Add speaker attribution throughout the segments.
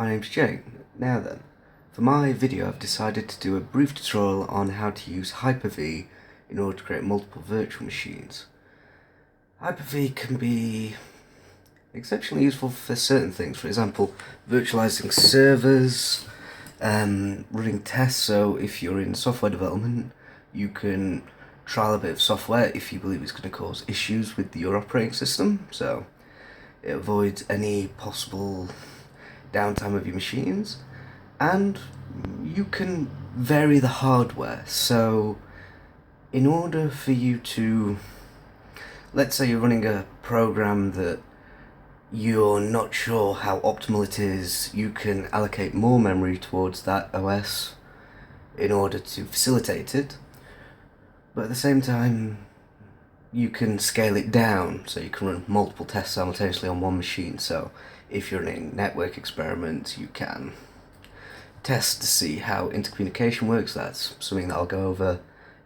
Speaker 1: my name's Jake. Now then, for my video I've decided to do a brief tutorial on how to use Hyper-V in order to create multiple virtual machines. Hyper-V can be exceptionally useful for certain things, for example virtualizing servers, running tests. So if you're in software development you can trial a bit of software if you believe it's going to cause issues with your operating system, so it avoids any possible downtime of your machines. And you can vary the hardware, so in order for you to, let's say you're running a program that you're not sure how optimal it is, you can allocate more memory towards that OS in order to facilitate it, but at the same time you can scale it down so you can run multiple tests simultaneously on one machine. So if you're running network experiments, you can test to see how intercommunication works. That's something that I'll go over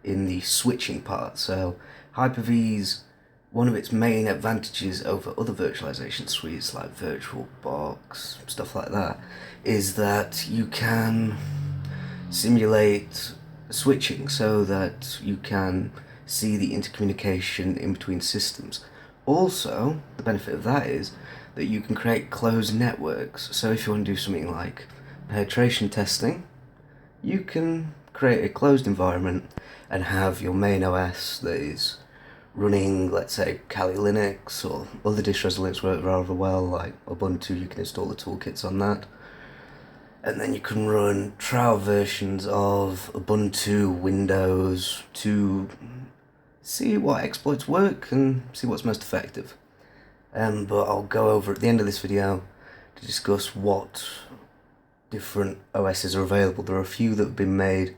Speaker 1: in the switching part. So Hyper-V's, one of its main advantages over other virtualization suites like VirtualBox, stuff like that, is that you can simulate switching so that you can see the intercommunication in between systems. Also, the benefit of that is that you can create closed networks. So if you want to do something like penetration testing, you can create a closed environment and have your main OS that is running, let's say, Kali Linux or other distros of Linux work rather well, like Ubuntu. You can install the toolkits on that. And then you can run trial versions of Ubuntu, Windows, to see what exploits work and see what's most effective. But I'll go over at the end of this video to discuss what different OSs are available. There are a few that have been made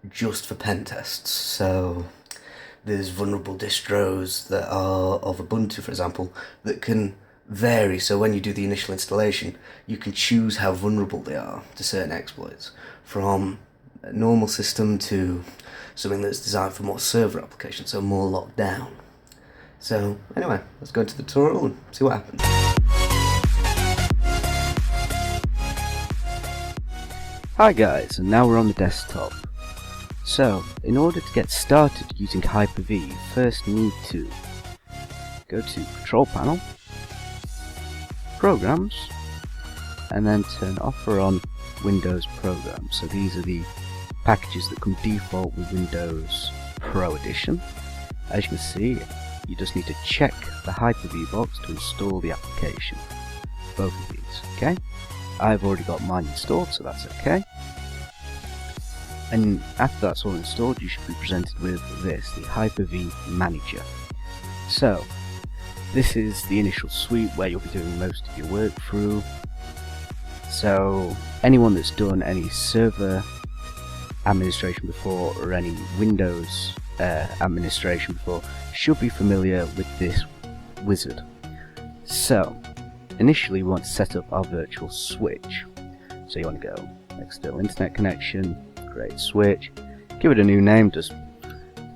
Speaker 1: just for pen tests. So there's vulnerable distros that are of Ubuntu, for example, that can vary. So when you do the initial installation, you can choose how vulnerable they are to certain exploits, from a normal system to something that's designed for more server applications, so more locked down. So anyway, let's go into the tutorial and see what happens.
Speaker 2: Hi guys, and now we're on the desktop. So, in order to get started using Hyper-V, you first need to go to Control Panel, Programs, and then turn off or on Windows Programs. So these are the packages that come default with Windows Pro Edition. As you can see, you just need to check the Hyper-V box to install the application. Both of these, okay? I've already got mine installed, so that's okay. And after that's all installed, you should be presented with this, the Hyper-V Manager. So, this is the initial suite where you'll be doing most of your work through. So, anyone that's done any server administration before or any Windows administration before should be familiar with this wizard. So, initially we want to set up our virtual switch. So you want to go external internet connection, create switch, give it a new name, just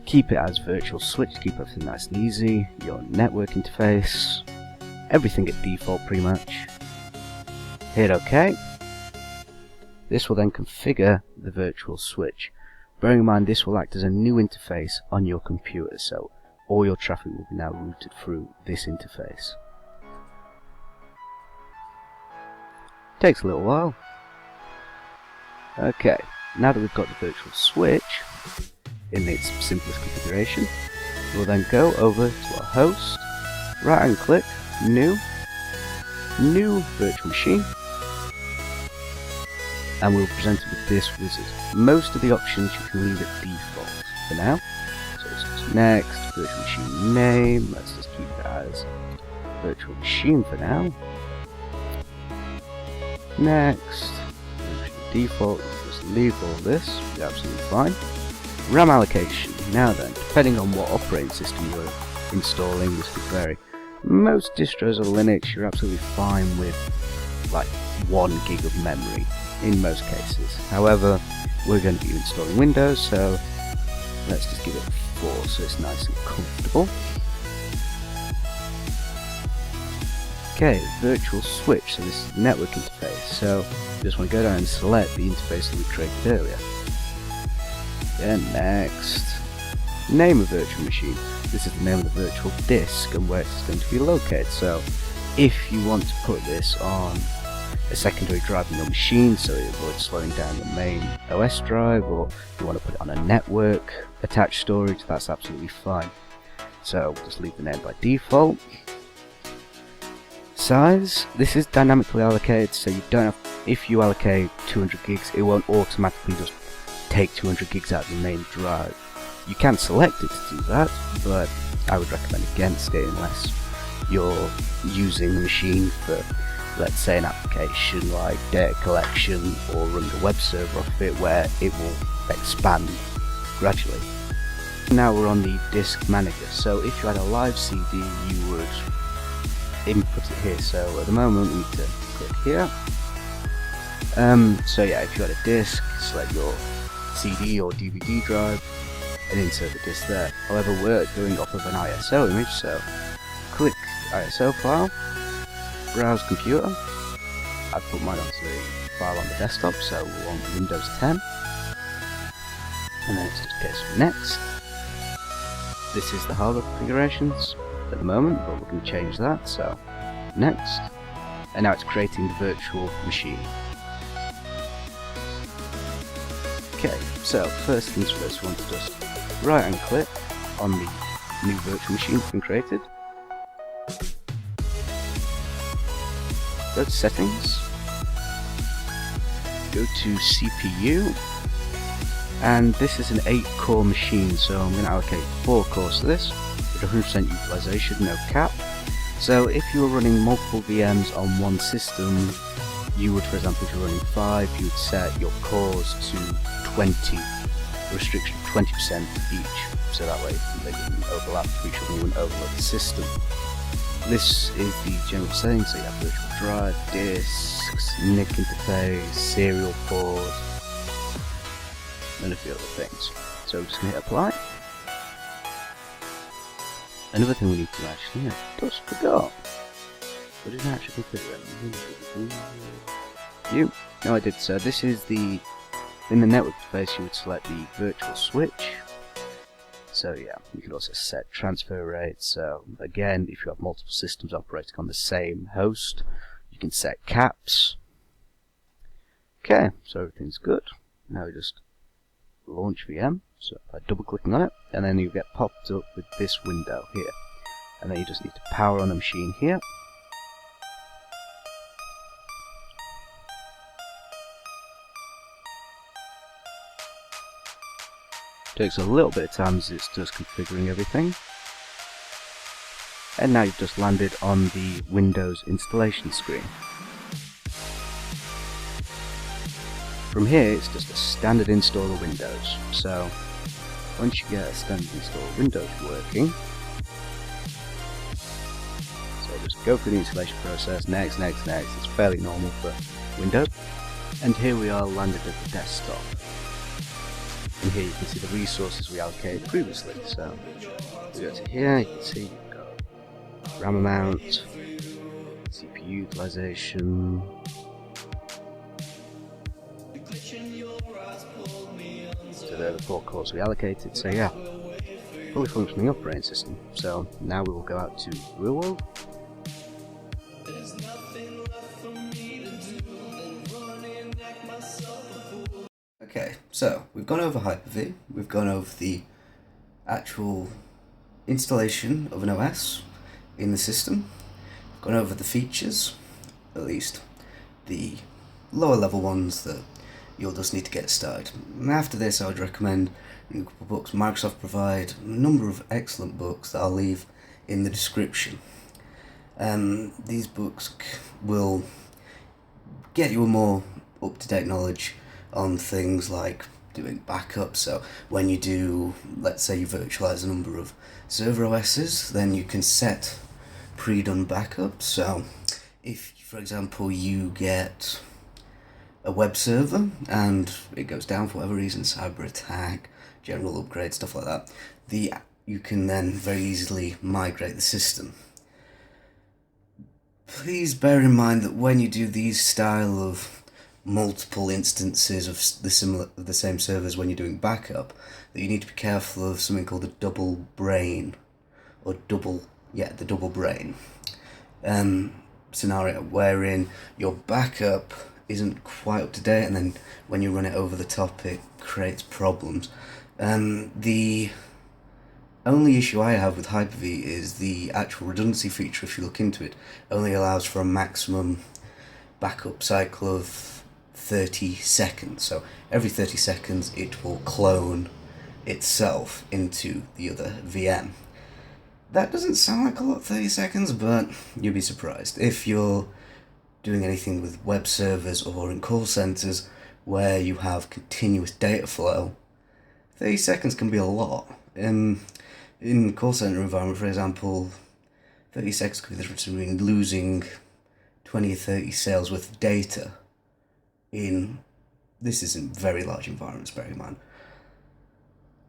Speaker 2: keep it as virtual switch, keep everything nice and easy, your network interface, everything at default pretty much. Hit OK. This will then configure the virtual switch. Bearing in mind this will act as a new interface on your computer, so all your traffic will be now routed through this interface. Takes a little while. Okay, now that we've got the virtual switch in its simplest configuration, we'll then go over to our host, right hand click, new virtual machine, and we'll present it with this wizard. Most of the options you can leave at default for now. So it's just next, virtual machine name, let's just keep it as virtual machine for now. Next, default, we'll just leave all this, be absolutely fine. RAM allocation. Now then, depending on what operating system you're installing, this could vary. Most distros of Linux, you're absolutely fine with like 1 gig of memory in most cases. However, we're going to be installing Windows, so let's just give it 4 so it's nice and comfortable. Okay, virtual switch, so this is the network interface. So you just want to go down and select the interface that we created earlier. Then next, name a virtual machine. This is the name of the virtual disk and where it's going to be located. So if you want to put this on a secondary drive in your machine so it avoids slowing down your main OS drive, or you want to put it on a network attached storage, that's absolutely fine. So we'll just leave the name by default. Size, this is dynamically allocated, so you don't have, if you allocate 200 gigs, it won't automatically just take 200 gigs out of your main drive. You can select it to do that, but I would recommend against it unless you're using the machine for, let's say, an application like data collection or running a web server off it where it will expand gradually. Now we're on the disk manager, so if you had a live CD you would input it here. So at the moment we need to click here. So yeah, if you had a disk, select your CD or DVD drive and insert the disk there. However, we're going off of an ISO image, so click ISO file, browse computer. I've put mine onto the file on the desktop, so we're on Windows 10. And then it's just case next. This is the hardware configurations at the moment, but we can change that, so next. And now it's creating the virtual machine. Okay, so first things first, we want to just right and click on the new virtual machine that's been created. Go to settings, go to CPU, and this is an 8-core machine, so I'm going to allocate 4 cores to this with 100% utilization, no cap. So if you were running multiple VMs on one system, you would, for example, if you're running 5, you would set your cores to 20, restriction of 20% each, so that way they wouldn't overlap to each other and you wouldn't overload the system. This is the general settings, so you have virtual drive, disks, NIC interface, serial port, and a few other things. So we're just going to hit apply. Another thing we need to actually, I just forgot. What did I actually configure? You? No, I did. So this is the, in the network interface you would select the virtual switch. So yeah, you can also set transfer rates. So again, if you have multiple systems operating on the same host, you can set caps. Okay, so everything's good. Now we just launch VM, so by double clicking on it, and then you get popped up with this window here. And then you just need to power on the machine here. Takes a little bit of time as it's just configuring everything. And now you've just landed on the Windows installation screen. From here it's just a standard install of Windows. So once you get a standard install of Windows working, so just go through the installation process, next, it's fairly normal for Windows. And here we are landed at the desktop. And here you can see the resources we allocated previously. So we go to here, you can see you've got RAM amount, CPU utilization, so they're the 4 cores we allocated. So yeah, fully functioning operating system. So now we will go out to real world.
Speaker 1: Okay, so we've gone over Hyper-V, we've gone over the actual installation of an OS in the system, we've gone over the features, at least the lower level ones that you'll just need to get started. And after this I would recommend a couple of books. Microsoft provide a number of excellent books that I'll leave in the description. These books will get you a more up-to-date knowledge on things like doing backups. So when you do, let's say you virtualize a number of server OSs, then you can set pre-done backups. So if, for example, you get a web server and it goes down for whatever reason, cyber attack, general upgrade, stuff like that, you can then very easily migrate the system. Please bear in mind that when you do these style of multiple instances of the same servers when you're doing backup, that you need to be careful of something called a double brain, or the double brain scenario, wherein your backup isn't quite up to date, and then when you run it over the top, it creates problems. The only issue I have with Hyper-V is the actual redundancy feature. If you look into it, only allows for a maximum backup cycle of 30 seconds. So every 30 seconds it will clone itself into the other VM. That doesn't sound like a lot, 30 seconds, but you'll be surprised. If you're doing anything with web servers or in call centers where you have continuous data flow, 30 seconds can be a lot. In call center environment, for example, 30 seconds could be the difference between losing 20 or 30 sales worth of data this is in very large environments, bear in mind.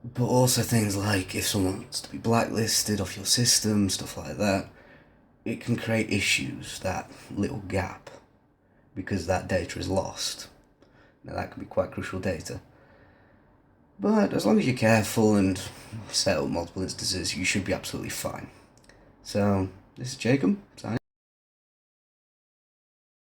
Speaker 1: But also things like if someone wants to be blacklisted off your system, stuff like that, it can create issues, that little gap, because that data is lost. Now that can be quite crucial data. But as long as you're careful and set up multiple instances, you should be absolutely fine. So, this is Jacob, signing